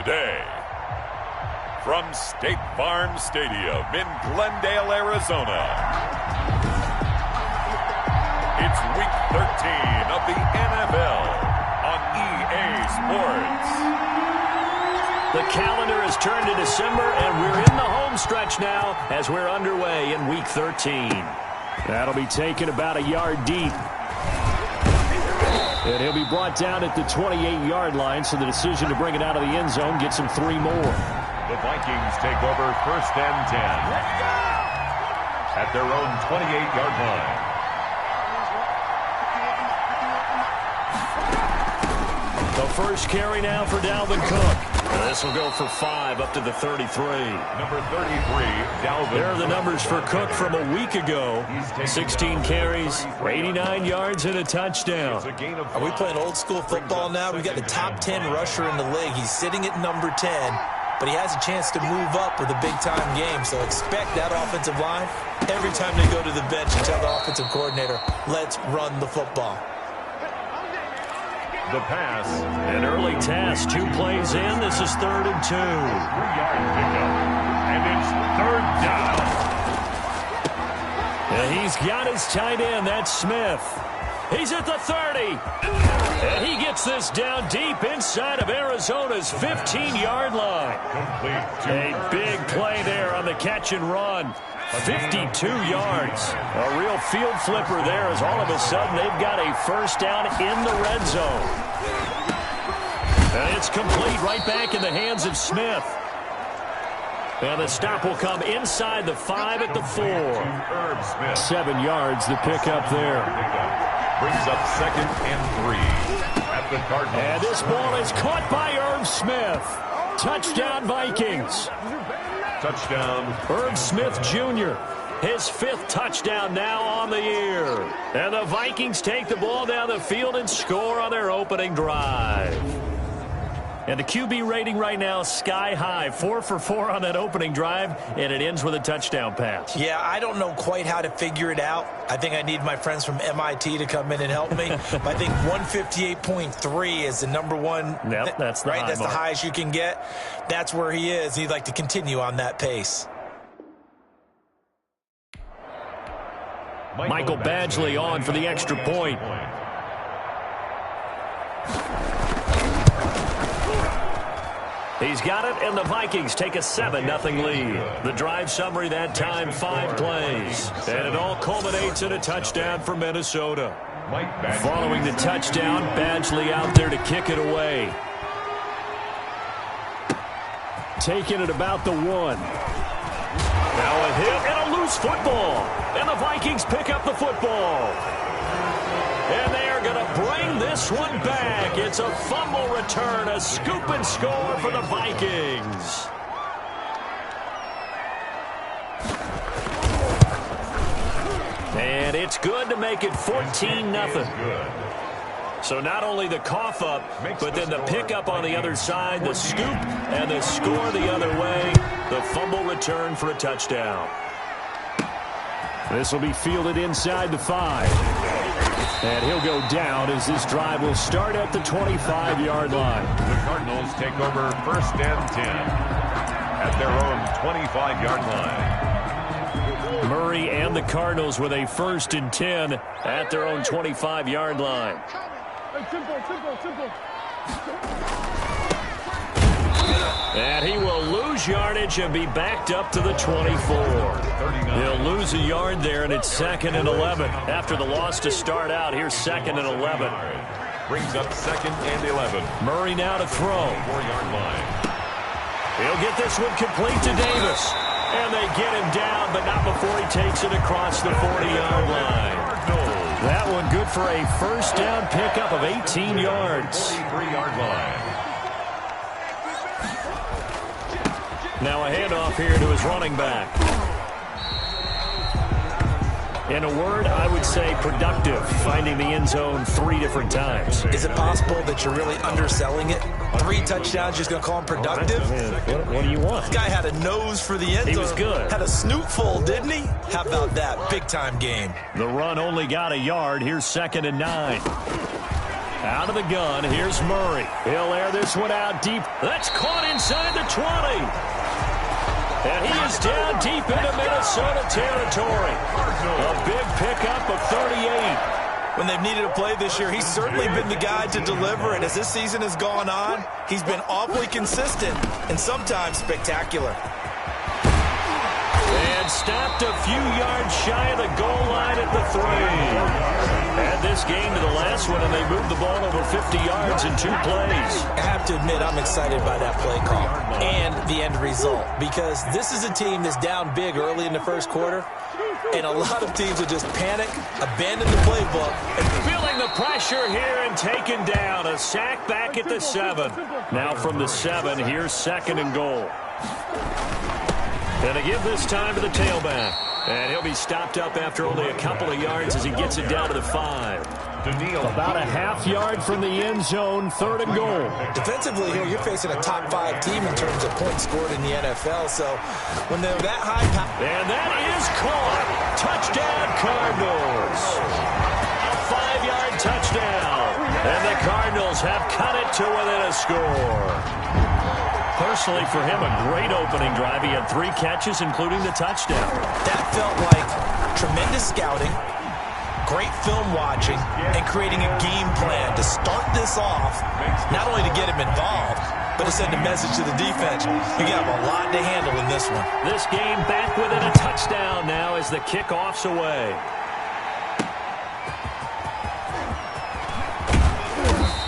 Today, from State Farm Stadium in Glendale, Arizona, it's Week 13 of the NFL on EA Sports. The calendar has turned to December, and we're in the home stretch now as we're underway in Week 13. That'll be taken about a yard deep. And he'll be brought down at the 28-yard line, so the decision to bring it out of the end zone gets him 3 more. The Vikings take over 1st and 10 at their own 28-yard line. The first carry now for Dalvin Cook. This will go for 5 up to the 33. Number 33, Dalvin. There are the numbers for Cook from a week ago. 16 carries, 89 yards, and a touchdown. Are we playing old school football now? We've got the top 10 rusher in the league. He's sitting at number 10, but he has a chance to move up with a big-time game. So expect that offensive line. Every time they go to the bench, you tell the offensive coordinator, let's run the football. The pass. An early task, 2 plays in. This is 3rd and 2. 3-yard pickup. And it's 3rd down. And he's got his tight end. That's Smith. He's at the 30. And he gets this down deep inside of Arizona's 15-yard line. A big play there on the catch and run. 52 yards. A real field flipper there as all of a sudden they've got a first down in the red zone. And it's complete right back in the hands of Smith. And the stop will come inside the 5 at the 4. 7 yards, the pickup there. Brings up 2nd and 3 at the Cardinals. And this ball is caught by Irv Smith. Touchdown, Vikings. Touchdown. Irv Smith Jr., his 5th touchdown now on the year. And the Vikings take the ball down the field and score on their opening drive. And the QB rating right now, sky high. 4 for 4 on that opening drive, and it ends with a touchdown pass. Yeah, I don't know quite how to figure it out. I think I need my friends from MIT to come in and help me. But I think 158.3 is the number one. Yep, that's the right. High That's mark. the highest you can get. That's where he is. He'd like to continue on that pace. Michael Badgley on for the extra point. He's got it, and the Vikings take a 7-0 lead. The drive summary that time, 5 plays. And it all culminates in a touchdown for Minnesota. Following the touchdown, Badgley out there to kick it away. Taking it about the 1. Now a hit and a loose football. And the Vikings pick up the football. And they are going to bring this one back. It's a fumble return, a scoop and score for the Vikings. And it's good to make it 14-0. So not only the cough up, but then the pickup on the other side, the scoop, and the score the other way. The fumble return for a touchdown. This will be fielded inside the 5. And he'll go down as this drive will start at the 25-yard line. The Cardinals take over 1st and 10 at their own 25-yard line. Murray and the Cardinals with a 1st and 10 at their own 25-yard line. And he will lose yardage and be backed up to the 24. He'll lose a yard there, and it's 2nd and 11. After the loss to start out, here's 2nd and 11. Brings up 2nd and 11. Murray now to throw. 4-yard line. He'll get this one complete to Davis. And they get him down, but not before he takes it across the 40-yard line. That one good for a first down pickup of 18 yards. 3-yard line. Now a handoff here to his running back. In a word, I would say productive, finding the end zone 3 different times. Is it possible that you're really underselling it? 3 touchdowns, just going to call him productive? What do you want? This guy had a nose for the end zone. He was good. Had a snoot full, didn't he? How about that? Big-time game. The run only got a yard. Here's 2nd and 9. Out of the gun, here's Murray. He'll air this one out deep. That's caught inside the 20. And he is down deep into Minnesota territory. A big pickup of 38. When they've needed a play this year, he's certainly been the guy to deliver. And as this season has gone on, he's been awfully consistent and sometimes spectacular. And stopped a few yards shy of the goal line at the 3. Add this game to the last one, and they moved the ball over 50 yards in 2 plays. I have to admit, I'm excited by that play call and the end result, because this is a team that's down big early in the first quarter, and a lot of teams will just panic, abandon the playbook. And feeling the pressure here and taken down. A sack back at the 7. Now from the 7, here's 2nd and goal. And to give this time to the tailback. And he'll be stopped up after only a couple of yards as he gets it down to the 5. About a half yard from the end zone, 3rd and goal. Defensively here, you're facing a top 5 team in terms of points scored in the NFL. So when they're that high... And that is caught. Touchdown, Cardinals. A 5-yard touchdown. And the Cardinals have cut it to within a score. Personally, for him, a great opening drive. He had 3 catches, including the touchdown. That felt like tremendous scouting, great film watching, and creating a game plan to start this off, not only to get him involved, but to send a message to the defense. You got a lot to handle in this one. This game back within a touchdown now as the kickoff's away.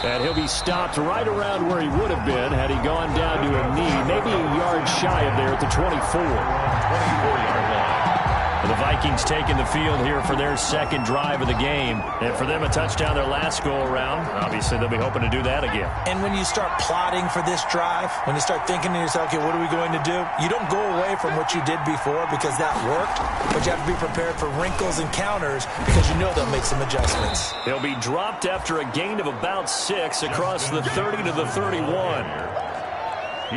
And he'll be stopped right around where he would have been had he gone down to a knee, maybe a yard shy of there at the 24. 24-yard line. The Vikings taking the field here for their 2nd drive of the game. And for them, a touchdown their last go-around. Obviously, they'll be hoping to do that again. And when you start plotting for this drive, when you start thinking to yourself, okay, what are we going to do? You don't go away from what you did before because that worked, but you have to be prepared for wrinkles and counters because you know they'll make some adjustments. He'll be dropped after a gain of about 6 across the 30 to the 31.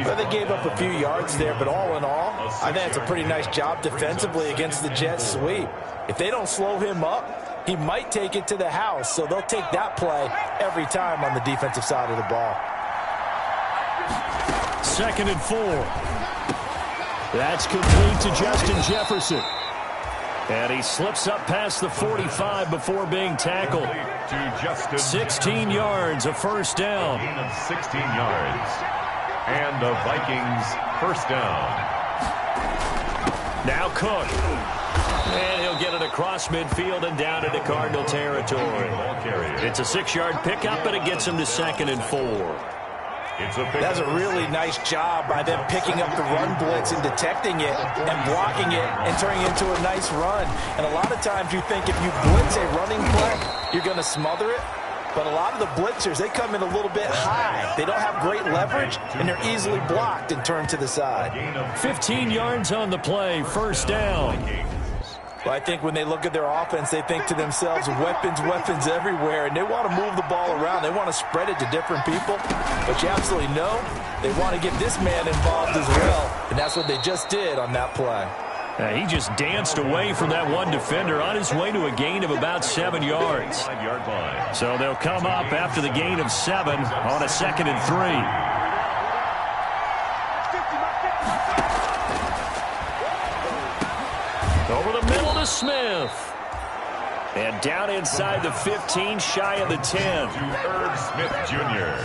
Well, they gave up a few yards there, but all in all, I think it's a pretty nice job defensively against the Jets sweep. If they don't slow him up, he might take it to the house, so they'll take that play every time on the defensive side of the ball. 2nd and 4. That's complete to Justin Jefferson. And he slips up past the 45 before being tackled. 16 yards, a first down. 16 yards. And the Vikings first down. Now Cook. And he'll get it across midfield and down into Cardinal territory. It's a 6-yard pickup, and it gets him to 2nd and 4. That's a really nice job by them picking up the run blitz and detecting it and blocking it and turning it into a nice run. And a lot of times you think if you blitz a running play, you're going to smother it. But a lot of the blitzers, they come in a little bit high. They don't have great leverage, and they're easily blocked and turned to the side. 15 yards on the play, first down. Well, I think when they look at their offense, they think to themselves, weapons, weapons everywhere, and they want to move the ball around. They want to spread it to different people. But you absolutely know they want to get this man involved as well, and that's what they just did on that play. He just danced away from that one defender on his way to a gain of about 7 yards. So they'll come up after the gain of 7 on a 2nd and 3. Over the middle to Smith. And down inside the 15, shy of the 10. Herb Smith Jr.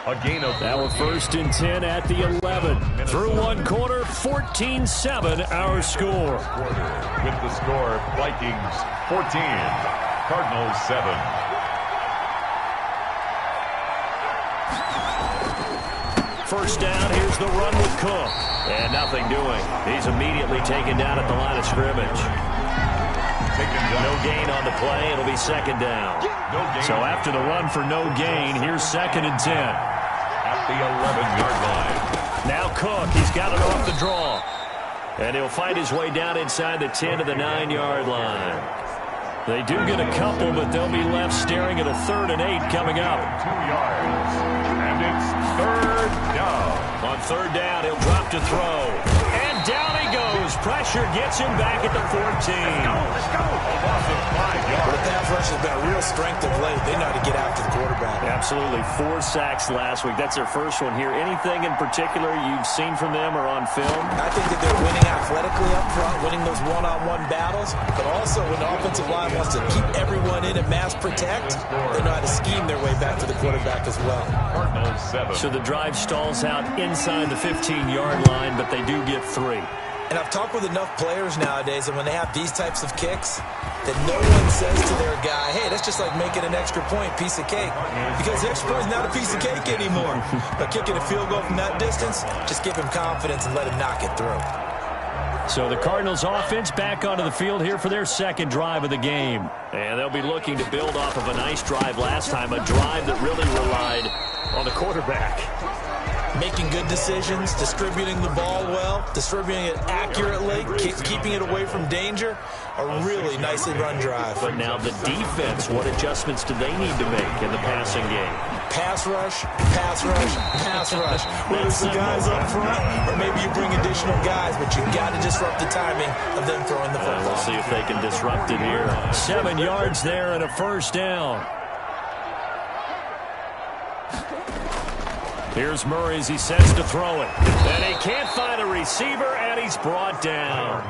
A gain of now a 1st and 10 at the 11. Through one quarter, 14-7 our score. With the score, Vikings 14, Cardinals 7. First down, here's the run with Cook. And nothing doing. He's immediately taken down at the line of scrimmage. No gain on the play. It'll be 2nd down. So after the run for no gain, here's 2nd and 10. At the 11-yard line. Now Cook, he's got it off the draw. And he'll fight his way down inside the 10 to the 9-yard line. They do get a couple, but they'll be left staring at a 3rd and 8 coming up. 2 yards. And it's 3rd down. On 3rd down, he'll drop to throw. And down he goes, pressure gets him back at the 14. Let's go. A loss of 5 Well, yards. the pass rush has been a real strength of late. They know how to get after the quarterback. Absolutely. 4 sacks last week. That's their first one here. Anything in particular you've seen from them or on film? I think that they're winning athletically up front, winning those one-on-one battles, but also when the offensive line wants to keep everyone in and mass protect, they know how to scheme their way back to the quarterback as well. Cardinals 7. So the drive stalls out inside the 15-yard line, but they do get 3. And I've talked with enough players nowadays, and when they have these types of kicks, that no one says to their guy, hey, that's just like making an extra point, piece of cake. Because the extra point is not a piece of cake anymore. But kicking a field goal from that distance, just give him confidence and let him knock it through. So the Cardinals offense back onto the field here for their second drive of the game. And they'll be looking to build off of a nice drive last time, a drive that really relied on the quarterback. Making good decisions, distributing the ball well, distributing it accurately, keeping it away from danger. A really nicely run drive. But now the defense, what adjustments do they need to make in the passing game? Pass rush, pass rush, pass rush. Whether it's the guys up front or maybe you bring additional guys, but you've got to disrupt the timing of them throwing the football. We'll see if they can disrupt it here. 7 yards there and a first down. Here's Murray as he sets to throw it. And he can't find a receiver, and he's brought down.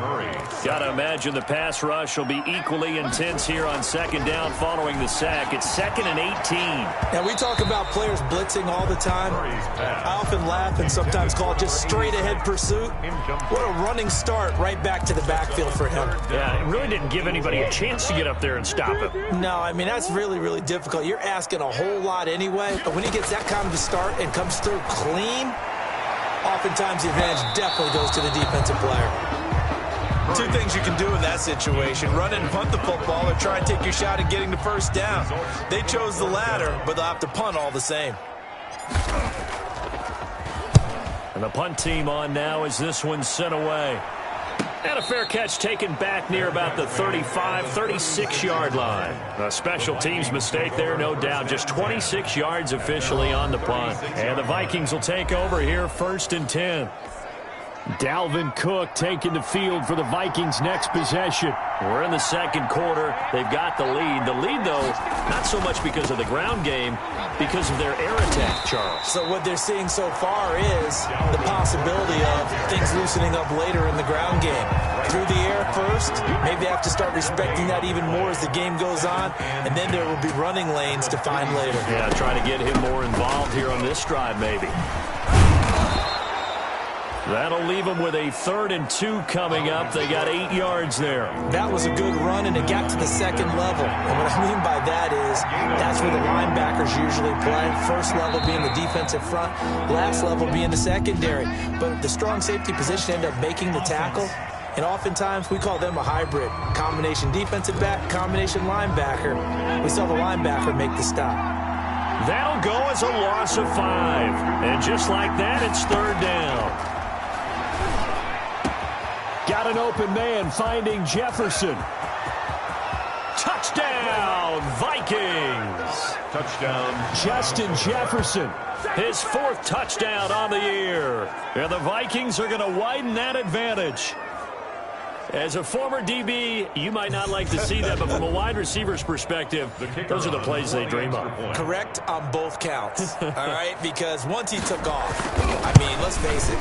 Got to imagine the pass rush will be equally intense here on second down following the sack. It's 2nd and 18. Now, we talk about players blitzing all the time. I often laugh and sometimes call it just straight-ahead pursuit. What a running start right back to the backfield for him. Yeah, it really didn't give anybody a chance to get up there and stop him. No, I mean, that's really, really difficult. You're asking a whole lot anyway, but when he gets that kind of a start and comes through clean, oftentimes the advantage definitely goes to the defensive player. 2 things you can do in that situation: run and punt the football, or try and take your shot at getting the first down. They chose the latter, but they'll have to punt all the same. And the punt team on now as this one's sent away. And a fair catch taken back near about the 35, 36-yard line. A special teams mistake there, no doubt. Just 26 yards officially on the punt. And the Vikings will take over here, 1st and 10. Dalvin Cook taking the field for the Vikings' next possession. We're in the second quarter. They've got the lead. The lead, though, not so much because of the ground game, because of their air attack, Charles. So what they're seeing so far is the possibility of things loosening up later in the ground game. Through the air first, maybe they have to start respecting that even more as the game goes on, and then there will be running lanes to find later. Yeah, try to get him more involved here on this drive, maybe. That'll leave them with a 3rd and 2 coming up. They got 8 yards there. That was a good run, and it got to the second level. And what I mean by that is that's where the linebackers usually play. First level being the defensive front, last level being the secondary. But the strong safety position ended up making the tackle. And oftentimes we call them a hybrid. Combination defensive back, combination linebacker. We saw the linebacker make the stop. That'll go as a loss of 5. And just like that, it's 3rd down. Got an open man finding Jefferson. Touchdown, Vikings. Touchdown. Justin Jefferson. His 4th touchdown on the year. And the Vikings are going to widen that advantage. As a former DB, you might not like to see that, but from a wide receiver's perspective, those are the plays they dream of. Correct on both counts, all right? Because once he took off, I mean, let's face it,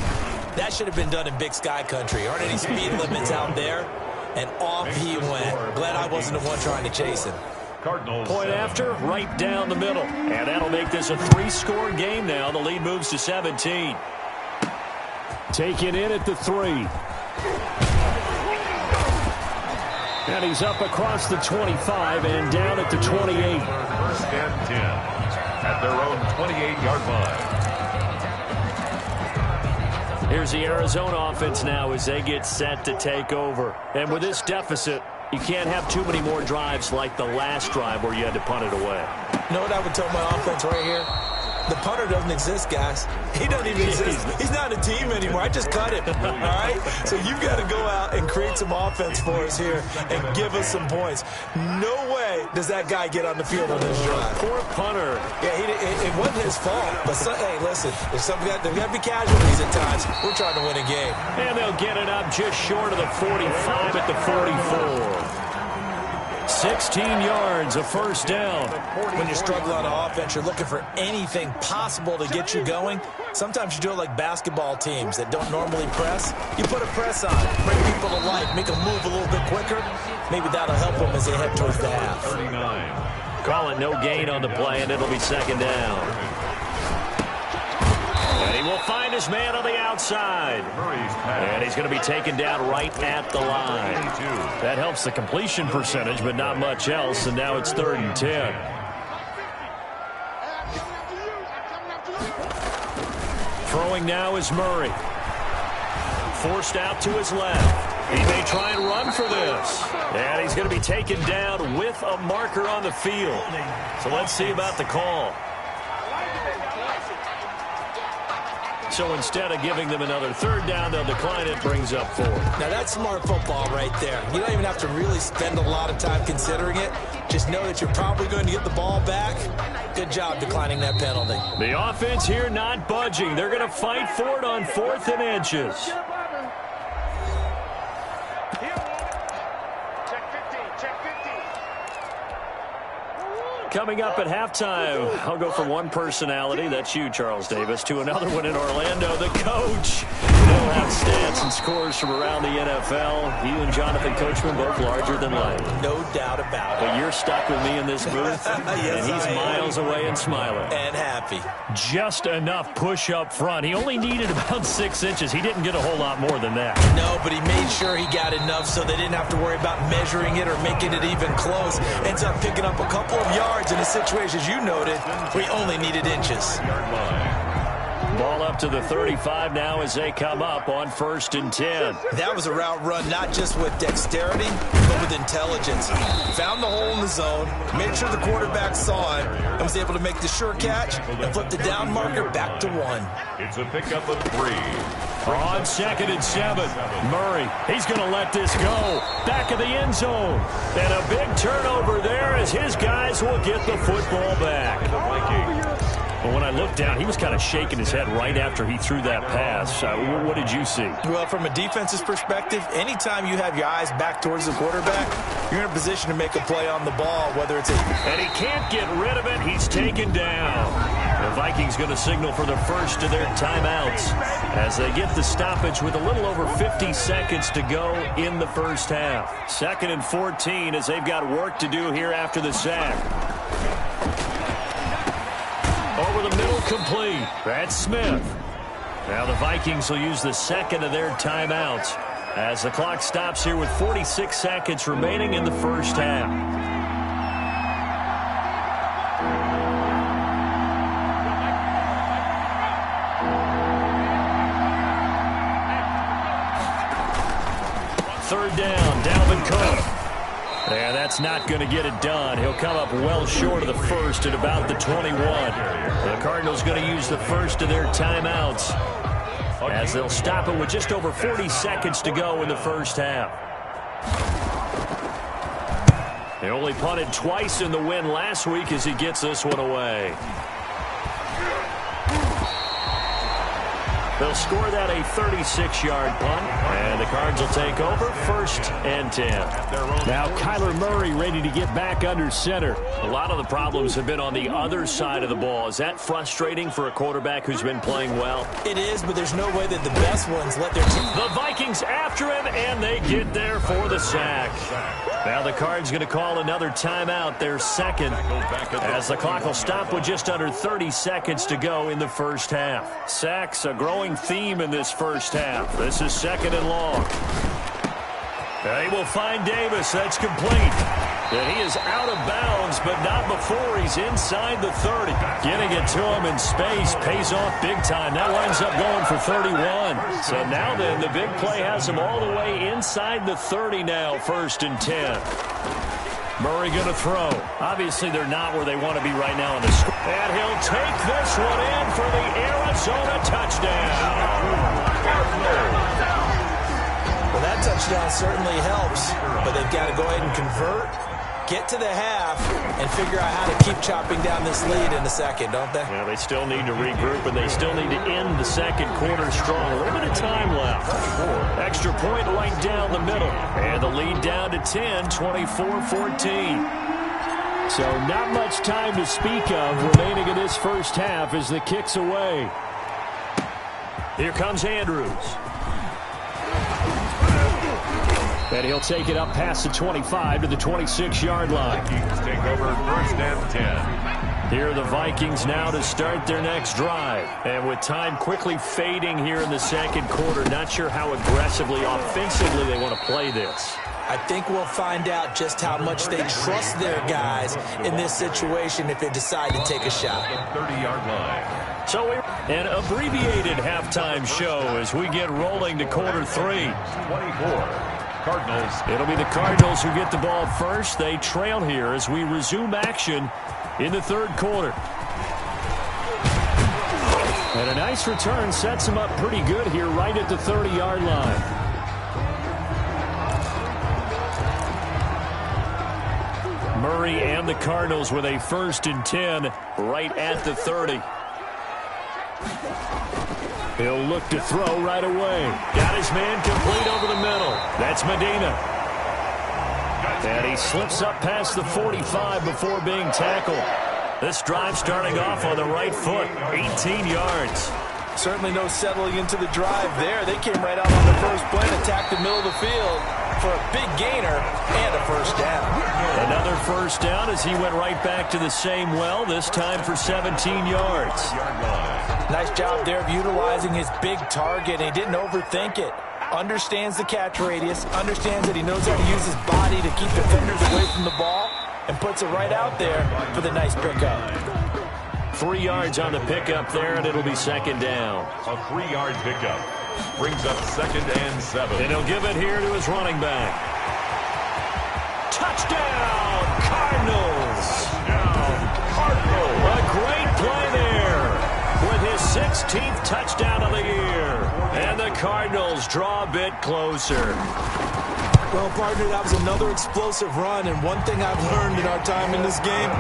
that should have been done in Big Sky country. Aren't any speed limits out there? And off he went. Glad I wasn't the one trying to chase him. Cardinals. Point after, right down the middle. And that'll make this a 3-score game now. The lead moves to 17. Taken in at the 3. And he's up across the 25 and down at the 28. 1st and 10 at their own 28-yard line. Here's the Arizona offense now as they get set to take over. And with this deficit, you can't have too many more drives like the last drive where you had to punt it away. You know what I would tell my offense right here? The punter doesn't exist, guys. He doesn't even exist. He's not a team anymore. I just cut him, all right? So you've got to go out and create some offense for us here and give us some points. No way does that guy get on the field on this drive. Poor punter. Yeah, it wasn't his fault. But, hey, listen, there's got to be casualties at times. We're trying to win a game. And they'll get it up just short of the 45 at the 44. 16 yards, a first down. When you struggle on offense, you're looking for anything possible to get you going. Sometimes you do it like basketball teams that don't normally press. You put a press on, bring people to life, make them move a little bit quicker. Maybe that'll help them as they head towards the half. 39. Call it no gain on the play, and it'll be second down. And he will find his man on the outside. And he's going to be taken down right at the line. That helps the completion percentage, but not much else. And now it's 3rd and 10. Throwing now is Murray. Forced out to his left. He may try and run for this. And he's going to be taken down with a marker on the field. So let's see about the call. So instead of giving them another 3rd down, they'll decline it, brings up 4. Now that's smart football right there. You don't even have to really spend a lot of time considering it. Just know that you're probably going to get the ball back. Good job declining that penalty. The offense here not budging. They're going to fight for it on 4th and inches. Coming up at halftime, I'll go from one personality, that's you, Charles Davis, to another one in Orlando, the coach. He'll have stats and scores from around the NFL. You and Jonathan Coachman both larger than life. No doubt about it. But you're stuck with me in this booth, yes, and he's miles away and smiling. And happy. Just enough push up front. He only needed about 6 inches. He didn't get a whole lot more than that. No, but he made sure he got enough so they didn't have to worry about measuring it or making it even close. Ends up picking up a couple of yards in a situation, as you noted, we only needed inches. Ball up to the 35 now as they come up on 1st and 10. That was a route run not just with dexterity, but with intelligence. Found the hole in the zone, made sure the quarterback saw it, and was able to make the sure catch and flip the down marker back to 1. It's a pickup of 3. On 2nd and 7, Murray, he's going to let this go. Back of the end zone. And a big turnover there as his guys will get the football back. But when I looked down, he was kind of shaking his head right after he threw that pass. What did you see? Well, from a defense's perspective, anytime you have your eyes back towards the quarterback, you're in a position to make a play on the ball, whether it's a... And he can't get rid of it. He's taken down. The Vikings going to signal for the first of their timeouts as they get the stoppage with a little over 50 seconds to go in the first half. 2nd and 14 as they've got work to do here after the sack. Over the middle, complete. That's Smith. Now the Vikings will use the 2nd of their timeouts as the clock stops here with 46 seconds remaining in the first half. Third down, Dalvin Cook. And that's not going to get it done. He'll come up well short of the first at about the 21. The Cardinals going to use the first of their timeouts as they'll stop it with just over 40 seconds to go in the first half. They only punted twice in the win last week as he gets this one away. They'll score that a 36-yard punt, and the Cards will take over 1st and 10. Now Kyler Murray ready to get back under center. A lot of the problems have been on the other side of the ball. Is that frustrating for a quarterback who's been playing well? It is, but there's no way that the best ones let their team... The Vikings after him, and they get there for the sack. Now the Cards going to call another timeout, their 2nd, as the clock will stop with just under 30 seconds to go in the first half. Sacks, a growing theme in this first half. This is 2nd and long. They will find Davis. That's complete. And he is out of bounds, but not before he's inside the 30. Getting it to him in space pays off big time. That winds up going for 31. So now then, the big play has him all the way inside the 30 now, 1st and 10. Murray going to throw. Obviously, they're not where they want to be right now in the score. And he'll take this one in for the Arizona touchdown. Well, that touchdown certainly helps, but they've got to go ahead and convert, get to the half, and figure out how to keep chopping down this lead in the second, don't they? Yeah, they still need to regroup, and they still need to end the second quarter strong. A little bit of time left. Extra point right down the middle. And the lead down to 10, 24-14. So not much time to speak of remaining in this first half as the kick's away. Here comes Andrews. And he'll take it up past the 25 to the 26-yard line. Vikings take over first and 10. Here are the Vikings now to start their next drive. And with time quickly fading here in the second quarter, not sure how aggressively, offensively they want to play this. I think we'll find out just how much they trust their guys in this situation if they decide to take a shot. 30-yard line. So an abbreviated halftime show as we get rolling to quarter 3. 24. Cardinals. It'll be the Cardinals who get the ball first. They trail here as we resume action in the third quarter. And a nice return sets them up pretty good here right at the 30-yard line. Murray and the Cardinals with a 1st and 10 right at the 30. He'll look to throw right away. Got his man complete over the middle. That's Medina. And he slips up past the 45 before being tackled. This drive starting off on the right foot. 18 yards. Certainly no settling into the drive there. They came right out on the first play and attacked the middle of the field for a big gainer and a first down. Another first down as he went right back to the same well, this time for 17 yards. Nice job there of utilizing his big target, and he didn't overthink it. Understands the catch radius, understands that he knows how to use his body to keep defenders away from the ball, and puts it right out there for the nice pickup. 3 yards on the pickup there, and it'll be second down. A 3-yard pickup brings up 2nd and 7. And he'll give it here to his running back. Touchdown, Cardinals! Touchdown, Cardinals! A great play there with his 16th touchdown of the year. And the Cardinals draw a bit closer. Well, partner, that was another explosive run, and one thing I've learned in our time in this game,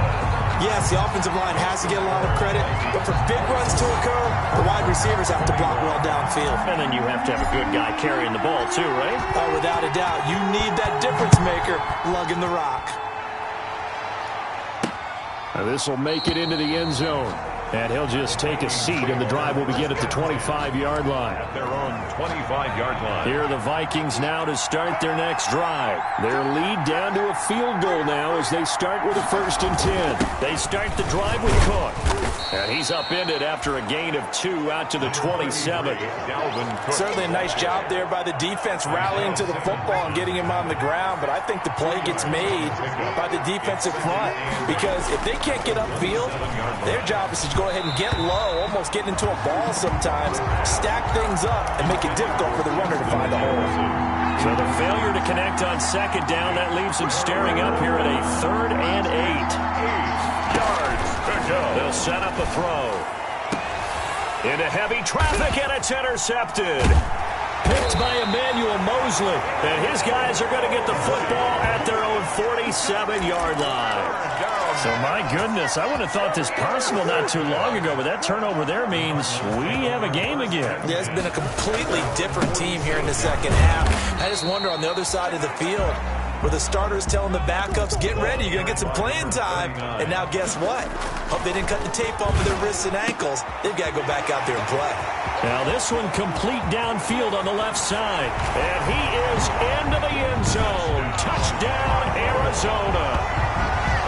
yes, the offensive line has to get a lot of credit, but for big runs to occur, the wide receivers have to block well downfield. And then you have to have a good guy carrying the ball too, right? Oh, without a doubt. You need that difference maker lugging the rock. Now this will make it into the end zone. And he'll just take a seat, and the drive will begin at the 25-yard line. At their own 25-yard line. Here are the Vikings now to start their next drive. Their lead down to a field goal now as they start with a 1st and 10. They start the drive with Cook. And he's upended after a gain of 2 out to the 27. Certainly a nice job there by the defense rallying to the football and getting him on the ground, but I think the play gets made by the defensive front because if they can't get upfield, their job is to go ahead and get low, almost get into a ball sometimes, stack things up, and make it difficult for the runner to find a hole. So the failure to connect on second down, that leaves him staring up here at a 3rd and 8. 8 yards to go. They'll set up a throw. Into heavy traffic, and it's intercepted. Picked by Emmanuel Mosley. And his guys are going to get the football at their own 47-yard line. So, my goodness, I would have thought this possible not too long ago, but that turnover there means we have a game again. Yeah, it's been a completely different team here in the second half. I just wonder on the other side of the field, where the starters telling the backups, get ready, you're going to get some playing time. And now guess what? Hope they didn't cut the tape off of their wrists and ankles. They've got to go back out there and play. Now this one complete downfield on the left side. And he is into the end zone. Touchdown, Arizona.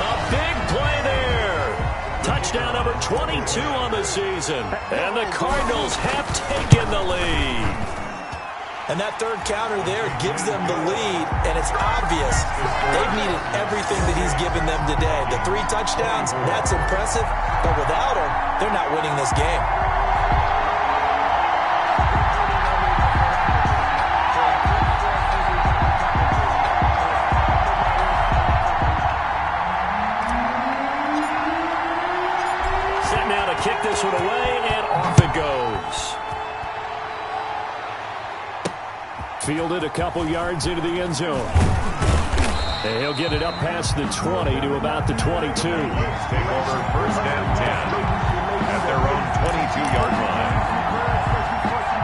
A big play there. Touchdown number 22 on the season. And the Cardinals have taken the lead. And that third counter there gives them the lead, and it's obvious they've needed everything that he's given them today. The 3 touchdowns, that's impressive, but without him, they're not winning this game. Fielded a couple yards into the end zone. And he'll get it up past the 20 to about the 22. Take over first and 10 at their own 22-yard line.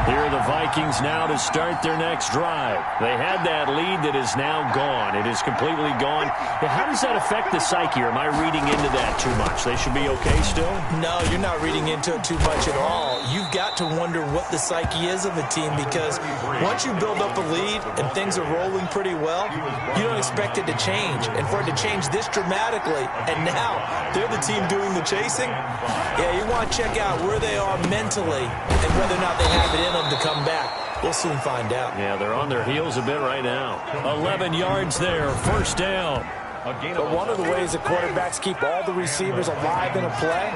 Here are the Vikings now to start their next drive. They had that lead that is now gone. It is completely gone. How does that affect the psyche? Or am I reading into that too much? They should be okay still? No, you're not reading into it too much at all. You've got to wonder what the psyche is of the team, because once you build up a lead and things are rolling pretty well, you don't expect it to change. And for it to change this dramatically, and now they're the team doing the chasing, yeah, you want to check out where they are mentally and whether or not they have it in them to come back. We'll soon find out. Yeah, they're on their heels a bit right now. 11 yards there, first down. But one of the ways that quarterbacks keep all the receivers alive in a play,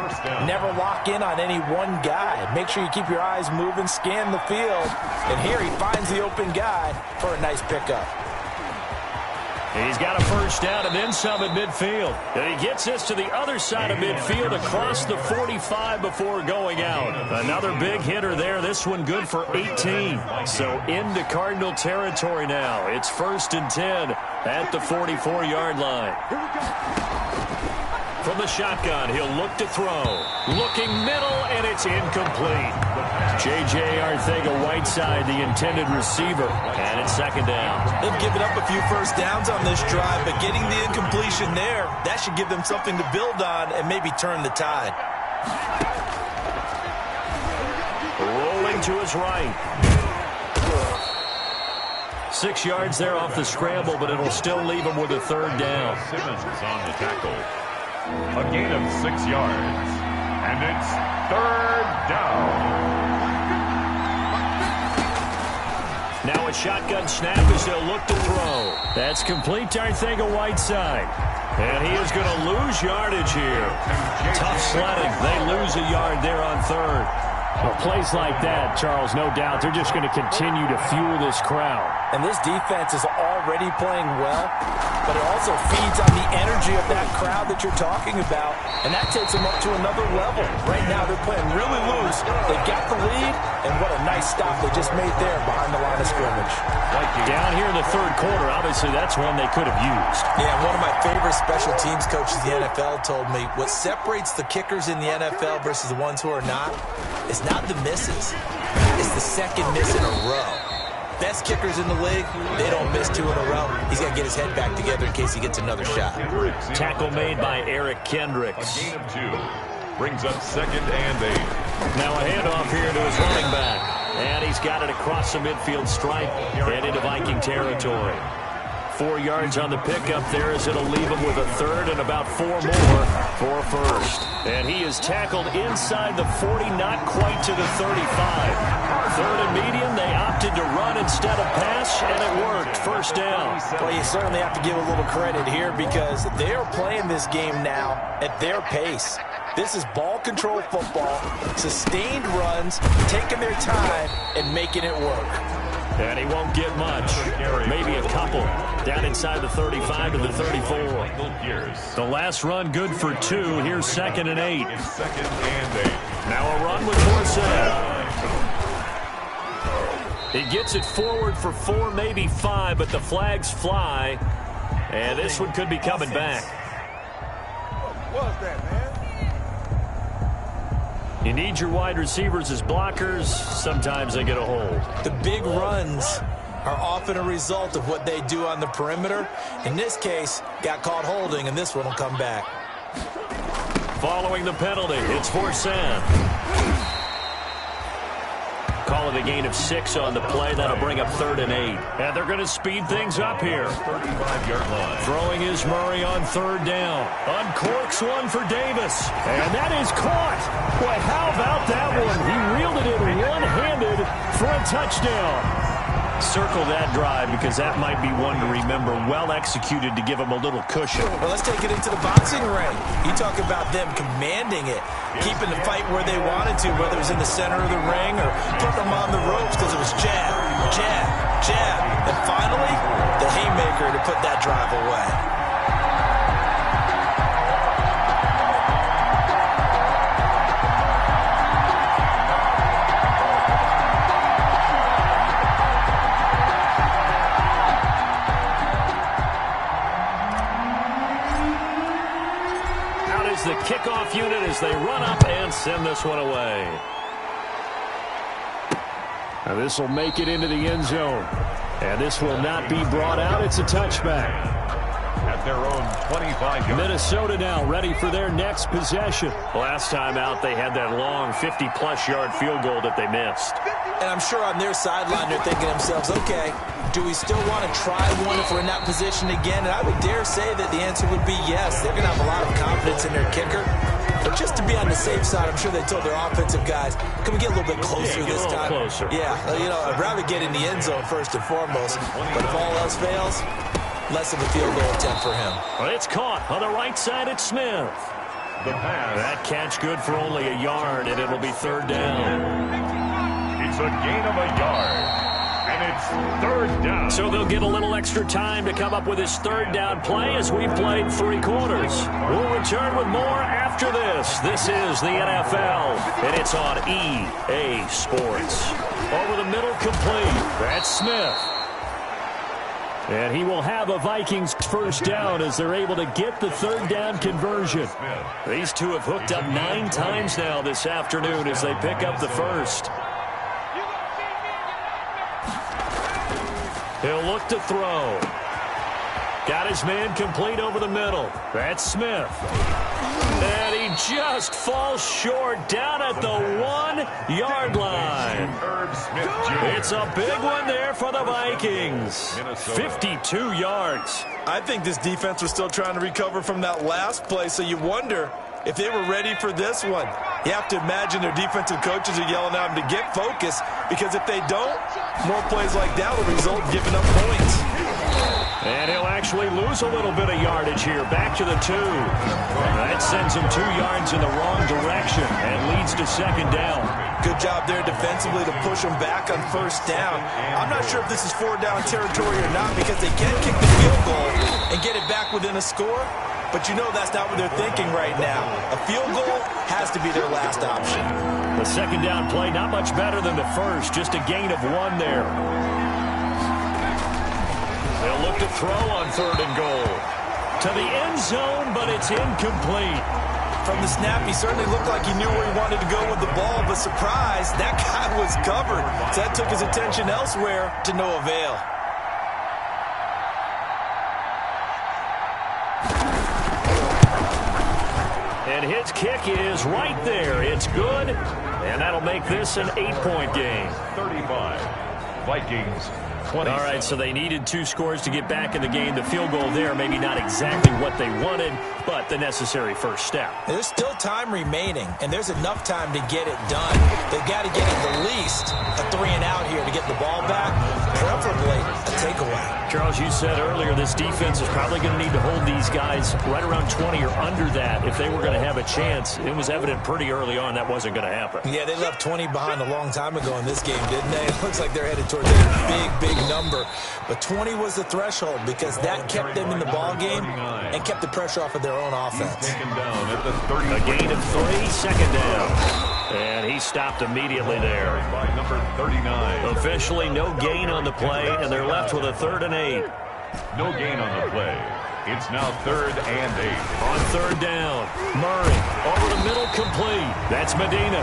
never lock in on any one guy. Make sure you keep your eyes moving, scan the field. And here he finds the open guy for a nice pickup. He's got a first down and then some at midfield. And he gets this to the other side of midfield across the 45 before going out. Another big hitter there. This one good for 18. So into Cardinal territory now. It's first and 10 at the 44-yard line. From the shotgun, he'll look to throw. Looking middle, and it's incomplete. J.J. Arcega-Whiteside, the intended receiver, and it's second down. They've given up a few first downs on this drive, but getting the incompletion there, that should give them something to build on and maybe turn the tide. Rolling to his right. 6 yards there off the scramble, but it'll still leave him with a third down. Simmons on the tackle. A gain of 6 yards. And it's third down. Now a shotgun snap as they'll look to throw. That's complete to Arcega-Whiteside. And he is going to lose yardage here. Tough sledding. They lose a yard there on third. Well, plays like that, Charles, no doubt, they're just going to continue to fuel this crowd. And this defense is already playing well, but it also feeds on the energy of that crowd that you're talking about, and that takes them up to another level. Right now, they're playing really loose. They've got the lead, and what a nice stop they just made there behind the line of scrimmage. Down here in the third quarter, obviously, that's one they could have used. Yeah, one of my favorite special teams coaches in the NFL told me what separates the kickers in the NFL versus the ones who are not is not the misses. It's the second miss in a row. Best kickers in the league, they don't miss 2 in a row. He's got to get his head back together in case he gets another shot. Tackle made by Eric Kendricks. A gain of 2. Brings up second and 8. Now a handoff here to his running back. And he's got it across the midfield stripe and into Viking territory. 4 yards on the pickup there as it'll leave him with a third and about 4 more for a first. And he is tackled inside the 40, not quite to the 35. Third and medium, they opted to run instead of pass, and it worked. First down. Well, you certainly have to give a little credit here because they are playing this game now at their pace. This is ball control football, sustained runs, taking their time, and making it work. And he won't get much. Maybe a couple. Down inside the 35 to the 34. The last run good for 2. Here's second and 8. Second and 8. Now a run with Forsett. He gets it forward for 4, maybe 5, but the flags fly. And this one could be coming back. What was that, man? You need your wide receivers as blockers. Sometimes they get a hold. The big runs are often a result of what they do on the perimeter. In this case, got caught holding, and this one will come back. Following the penalty, it's Forsett. Call it a gain of 6 on the play. That'll bring up third and 8. And they're going to speed things up here. 35-yard line. Throwing is Murray on third down. Uncorks one for Davis. And that is caught. Boy, how about that one? He reeled it in one-handed for a touchdown. Circle that drive because that might be one to remember. Well executed to give him a little cushion. Well, let's take it into the boxing ring. You talk about them commanding it, keeping the fight where they wanted to, whether it was in the center of the ring or putting them on the ropes because it was jab, jab, jab. And finally, the haymaker to put that drive away. kickoff unit as they run up and send this one away. Now this will make it into the end zone. And this will not be brought out. It's a touchback. At their own 25-yard. Minnesota now ready for their next possession. Last time out, they had that long 50-plus yard field goal that they missed. And I'm sure on their sideline they're thinking to themselves, okay, do we still want to try one if we're in that position again? And I would dare say that the answer would be yes. They're going to have a lot of confidence in their kicker. But just to be on the safe side, I'm sure they told their offensive guys, can we get a little bit closer this time? Closer. Yeah, I'd rather get in the end zone first and foremost. But if all else fails, less of a field goal attempt for him. Well, it's caught on the right side at Smith. The pass. That catch good for only a yard, and it'll be third down. It's a gain of a yard. And it's third down. So they'll get a little extra time to come up with his third down play as we've played 3 quarters. We'll return with more after this. This is the NFL, and it's on EA Sports. Over the middle, complete. That's Smith. And he will have a Vikings first down as they're able to get the third down conversion. These two have hooked up 9 times now this afternoon as they pick up the first. He'll look to throw. Got his man complete over the middle. That's Smith. And he just falls short down at the 1-yard line. It's a big one there for the Vikings. 52 yards. I think this defense was still trying to recover from that last play, so you wonder if they were ready for this one. You have to imagine their defensive coaches are yelling at them to get focused, because if they don't, more plays like that will result in giving up points. And he'll actually lose a little bit of yardage here. Back to the 2. That sends him 2 yards in the wrong direction and leads to second down. Good job there defensively to push them back on first down. I'm not sure if this is 4-down territory or not, because they can kick the field goal and get it back within a score. But you know that's not what they're thinking right now. A field goal has to be their last option. The second down play, not much better than the first. Just a gain of 1 there. They'll look to throw on third and goal. To the end zone, but it's incomplete. From the snap, he certainly looked like he knew where he wanted to go with the ball, but surprise, that guy was covered. So that took his attention elsewhere to no avail. And his kick is right there. It's good, and that'll make this an 8-point game. 35. Vikings. 20. All right, so they needed 2 scores to get back in the game. The field goal there, maybe not exactly what they wanted, but the necessary first step. There's still time remaining, and there's enough time to get it done. They've got to get at the least a 3-and-out here to get the ball back, preferably a takeaway. Charles, you said earlier this defense is probably going to need to hold these guys right around 20 or under that if they were going to have a chance. It was evident pretty early on that wasn't going to happen. Yeah, they left 20 behind a long time ago in this game, didn't they? It looks like they're headed towards a big number. But 20 was the threshold because that kept them in the ball game and kept the pressure off of their own offense. A gain of 3, second down. And he stopped immediately there. By number 39. Officially no gain on the play, and they're left with a 3rd and 8. No gain on the play. It's now 3rd and 8. On 3rd down, Murray over the middle, complete. That's Medina.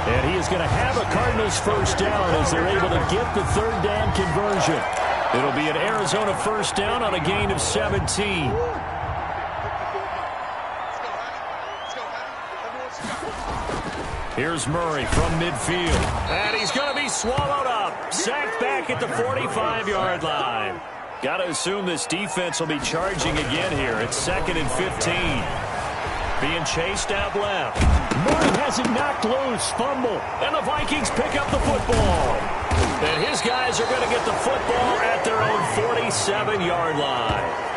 And he is going to have a Cardinals first down as they're able to get the 3rd down conversion. It'll be an Arizona first down on a gain of 17. Here's Murray from midfield. And he's going to be swallowed up. Sacked back at the 45-yard line. Got to assume this defense will be charging again here. It's 2nd and 15. Being chased out left. Murray has it knocked loose. Fumble. And the Vikings pick up the football. And his guys are going to get the football at their own 47-yard line.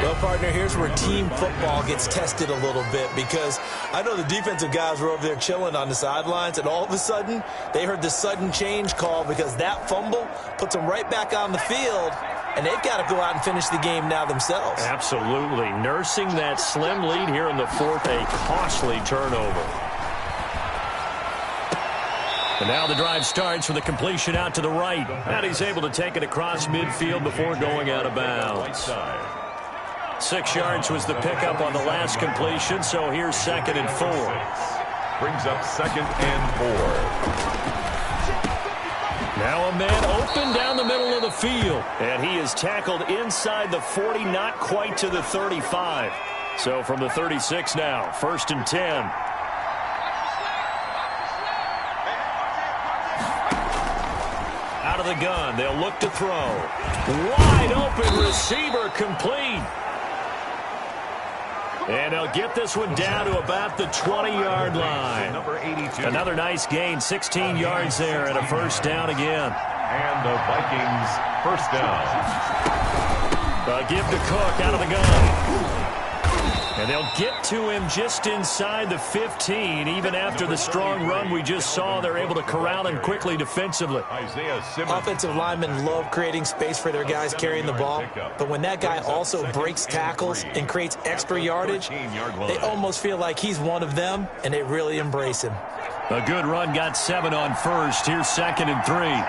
Well, partner, here's where team football gets tested a little bit, because I know the defensive guys were over there chilling on the sidelines, and all of a sudden they heard the sudden change call because that fumble puts them right back on the field, and they've got to go out and finish the game now themselves. Absolutely. Nursing that slim lead here in the 4th, a costly turnover. And now the drive starts with a completion out to the right. And he's able to take it across midfield before going out of bounds. 6 yards was the pickup on the last completion, so here's 2nd and 4. Brings up 2nd and 4. Now a man open down the middle of the field. And he is tackled inside the 40, not quite to the 35. So from the 36 now, 1st and 10. Out of the gun, they'll look to throw. Wide open receiver complete. And they'll get this one down to about the 20-yard line. Number 82. Another nice gain, 16 yards there, and a 1st down again. And the Vikings 1st down. Give to Cook out of the gun. And they'll get to him just inside the 15. Even after the strong run we just saw, they're able to corral him quickly defensively. Isaiah Simmons. Offensive linemen love creating space for their guys carrying the ball. But when that guy also breaks tackles and creates extra yardage, they almost feel like he's one of them, and they really embrace him. A good run, got 7 on 1st. Here's 2nd and 3.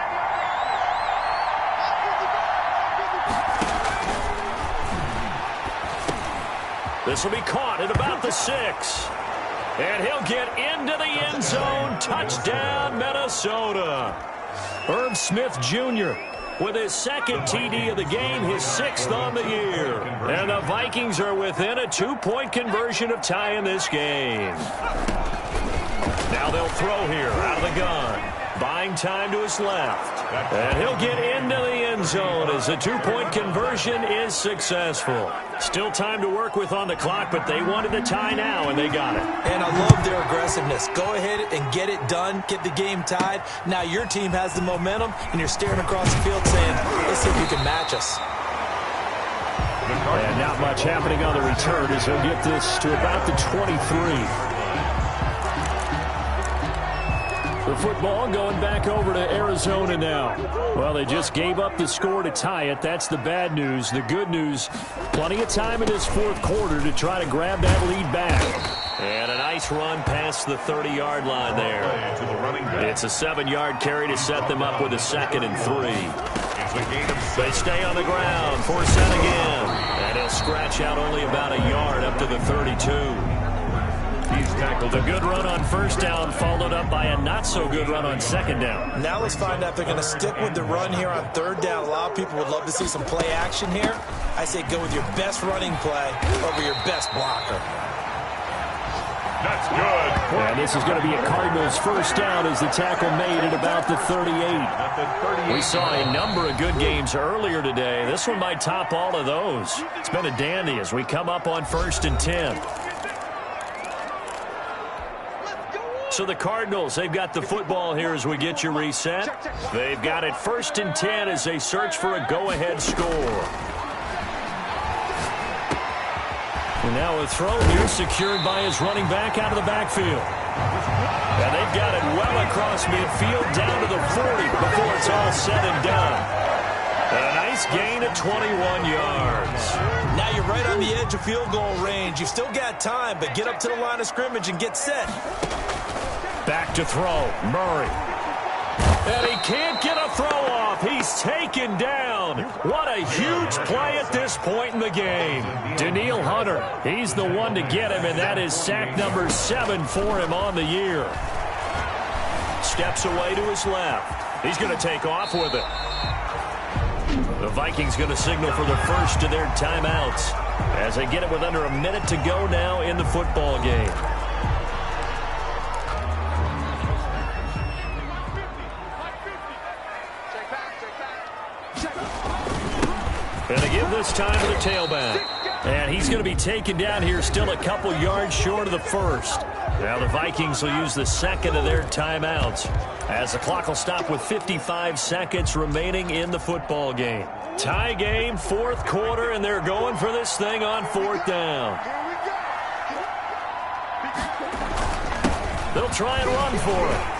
This will be caught at about the 6. And he'll get into the end zone. Touchdown, Minnesota. Irv Smith Jr. with his 2nd TD of the game, his 6th on the year. And the Vikings are within a 2-point conversion of tying this game. Now they'll throw here out of the gun. Buying time to his left. And he'll get into the end zone as the 2-point conversion is successful. Still time to work with on the clock, but they wanted the tie now, and they got it. And I love their aggressiveness. Go ahead and get it done. Get the game tied. Now your team has the momentum, and you're staring across the field saying, let's see if you can match us. And not much happening on the return as they'll get this to about the 23. The football going back over to Arizona now. Well, they just gave up the score to tie it. That's the bad news. The good news, plenty of time in this 4th quarter to try to grab that lead back. And a nice run past the 30-yard line there. It's a 7-yard carry to set them up with a 2nd and 3. They stay on the ground, force that again. And he'll scratch out only about a yard up to the 32. He's tackled. A good run on 1st down, followed up by a not-so-good run on 2nd down. Now let's find out if they're going to stick with the run here on 3rd down. A lot of people would love to see some play action here. I say go with your best running play over your best blocker. That's good. And this is going to be a Cardinals 1st down as the tackle made at about the 38. We saw a number of good games earlier today. This one might top all of those. It's been a dandy as we come up on 1st and 10. So the Cardinals, they've got the football here as we get you reset. They've got it 1st and 10 as they search for a go-ahead score. And now a throw here secured by his running back out of the backfield. And they've got it well across midfield down to the 40 before it's all said and done. And a nice gain of 21 yards. Now you're right on the edge of field goal range. You've still got time, but get up to the line of scrimmage and get set. Back to throw, Murray. And he can't get a throw off. He's taken down. What a huge play at this point in the game. Danielle Hunter, he's the one to get him, and that is sack number 7 for him on the year. Steps away to his left. He's going to take off with it. The Vikings going to signal for the first of their timeouts as they get it with under a minute to go now in the football game. And they give this time to the tailback. And he's going to be taken down here still a couple yards short of the 1st. Now the Vikings will use the 2nd of their timeouts as the clock will stop with 55 seconds remaining in the football game. Tie game, 4th quarter, and they're going for this thing on 4th down. They'll try and run for it.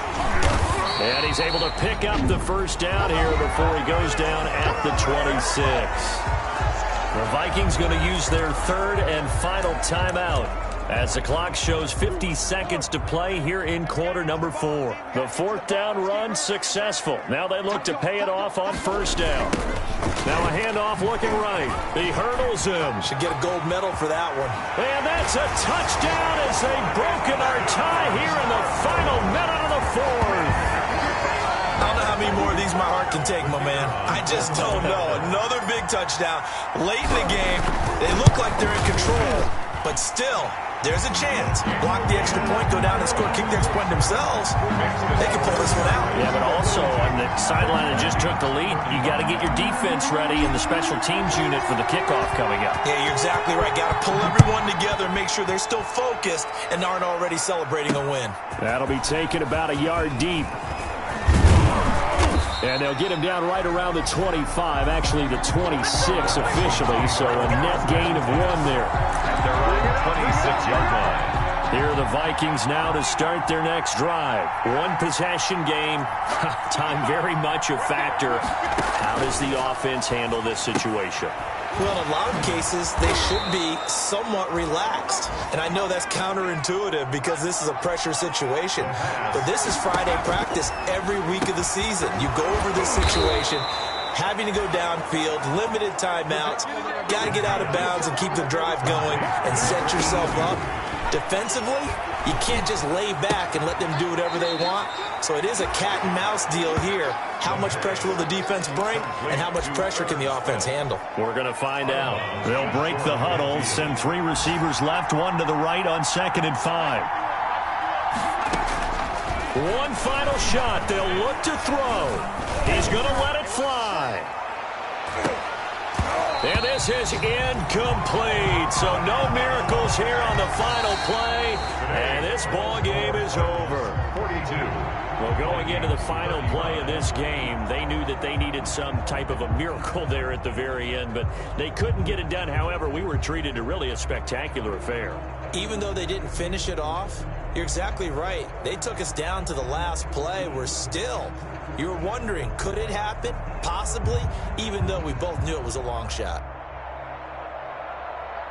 And he's able to pick up the 1st down here before he goes down at the 26. The Vikings going to use their 3rd and final timeout As the clock shows 50 seconds to play here in quarter number 4. The fourth down run successful. Now they look to pay it off on first down. Now a handoff looking right. He hurdles him. Should get a gold medal for that one. And that's a touchdown as they've broken our tie here in the final minute of the fourth. I don't know how many more of these my heart can take, my man. I just don't know. Another big touchdown late in the game. They look like they're in control, but still, there's a chance. Block the extra point, go down and score, kick the extra point themselves. They can pull this one out. Yeah, but also on the sideline that just took the lead, you got to get your defense ready in the special teams unit for the kickoff coming up. Yeah, you're exactly right. Got to pull everyone together and make sure they're still focused and aren't already celebrating a win. That'll be taken about a yard deep. And they'll get him down right around the 25, actually the 26 officially, so a net gain of 1 there. At their own 26-yard line. Here are the Vikings now to start their next drive. One possession game. Time very much a factor. How does the offense handle this situation? Well, in a lot of cases, they should be somewhat relaxed. And I know that's counterintuitive because this is a pressure situation. But this is Friday practice every week of the season. You go over this situation, having to go downfield, limited timeouts, got to get out of bounds and keep the drive going and set yourself up. Defensively, you can't just lay back and let them do whatever they want. So it is a cat and mouse deal here. How much pressure will the defense bring, and how much pressure can the offense handle? We're going to find out. They'll break the huddle, send 3 receivers left, 1 to the right on 2nd and 5. One final shot. They'll look to throw. He's going to let it fly. And this is incomplete. So no miracles here on the final play. And this ball game is over. 42. Well, going into the final play of this game, they knew that they needed some type of a miracle there at the very end, but they couldn't get it done. However, we were treated to really a spectacular affair. Even though they didn't finish it off, you're exactly right. They took us down to the last play. We're still, you're wondering, could it happen? Possibly, even though we both knew it was a long shot.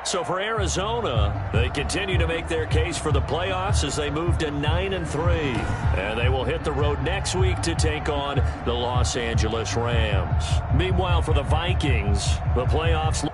So for Arizona, they continue to make their case for the playoffs as they move to 9-3. And they will hit the road next week to take on the Los Angeles Rams. Meanwhile, for the Vikings, the playoffs